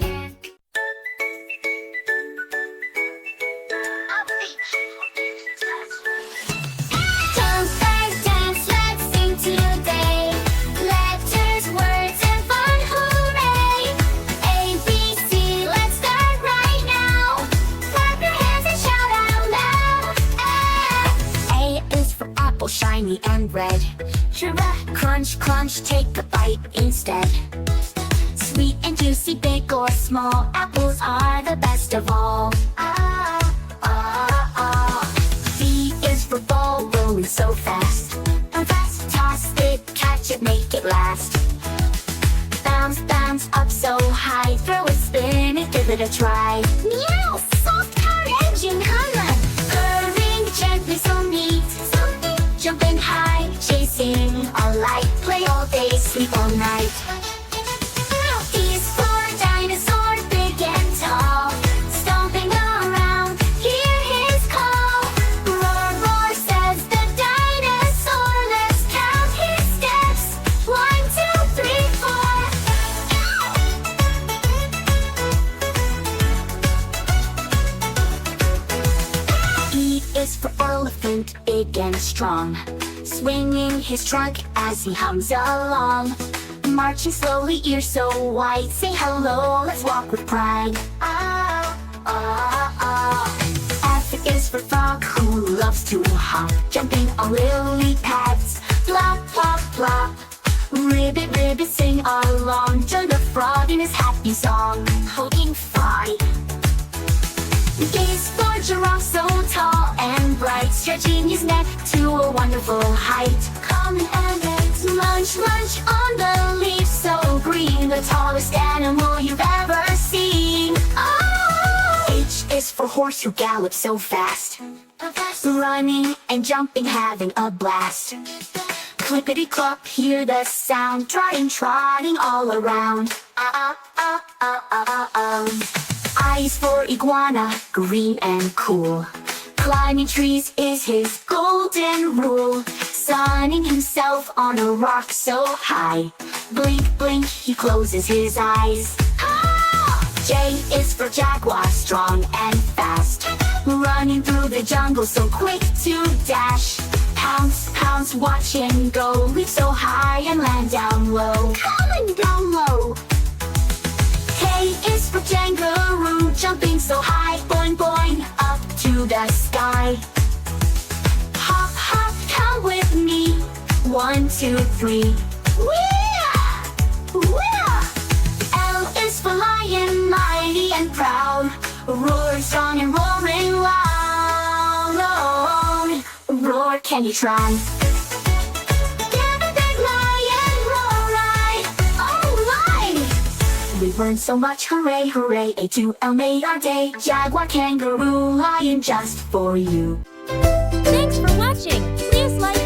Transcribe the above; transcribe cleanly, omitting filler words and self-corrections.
subscribe. Toddlers dance, let's sing today. Letters, words, and fun, hooray! A, B, C, let's start right now. Clap your hands and shout out loud. A is for apple, shiny and red. Giraffe, crunch, crunch, take a bite instead. Sweet and juicy, big or small, apples are the best of all. B is for ball, rolling so fast. Fast, toss it, catch it, make it last. Bounce, bounce up so high, throw it, spin it, give it a try. Meow, soft car engine, come on. Purring gently, so neat. Jumping high, chasing a light. Play all day, sleep all night. These four dinosaurs, big and tall, stomping around, hear his call. Roar, roar, says the dinosaur. Let's count his steps. 1, 2, 3, 4. E is for elephant, big and strong, swinging his trunk as he hums along. Marching slowly, ears so wide, say hello, let's walk with pride. F is for frog, who loves to hop, jumping on lily pads, flop, flop, flop. Ribbit, ribbit, sing along, join the frog in his happy song, holding five. Gaze for giraffe, so tall and bright, stretching his neck to a wonderful height. Come and munch, munch on the leaf, so green, the tallest animal you've ever seen. Oh! H is for horse, who gallops so fast, running and jumping, having a blast. Clippity-clop, hear the sound, trotting, trotting all around. I is for iguana, green and cool, climbing trees is his golden rule. Sunning himself on a rock so high, blink, blink, he closes his eyes. J is for jaguar, strong and fast, running through the jungle so quick to dash. Pounce, pounce, watch him go, leap so high and land down low. Coming down low. K is for kangaroo, jumping so high, boing, boing, up to the sky. Hop, hop, come with me, 1, 2, 3. L is for lion, mighty and proud, roar strong and roaring loud. Roar, can you try? Give a big lion roar, right? Alright! We've learned so much, hooray, hooray. A2L made our day. Jaguar, kangaroo, lion, just for you. Thanks for watching. Please like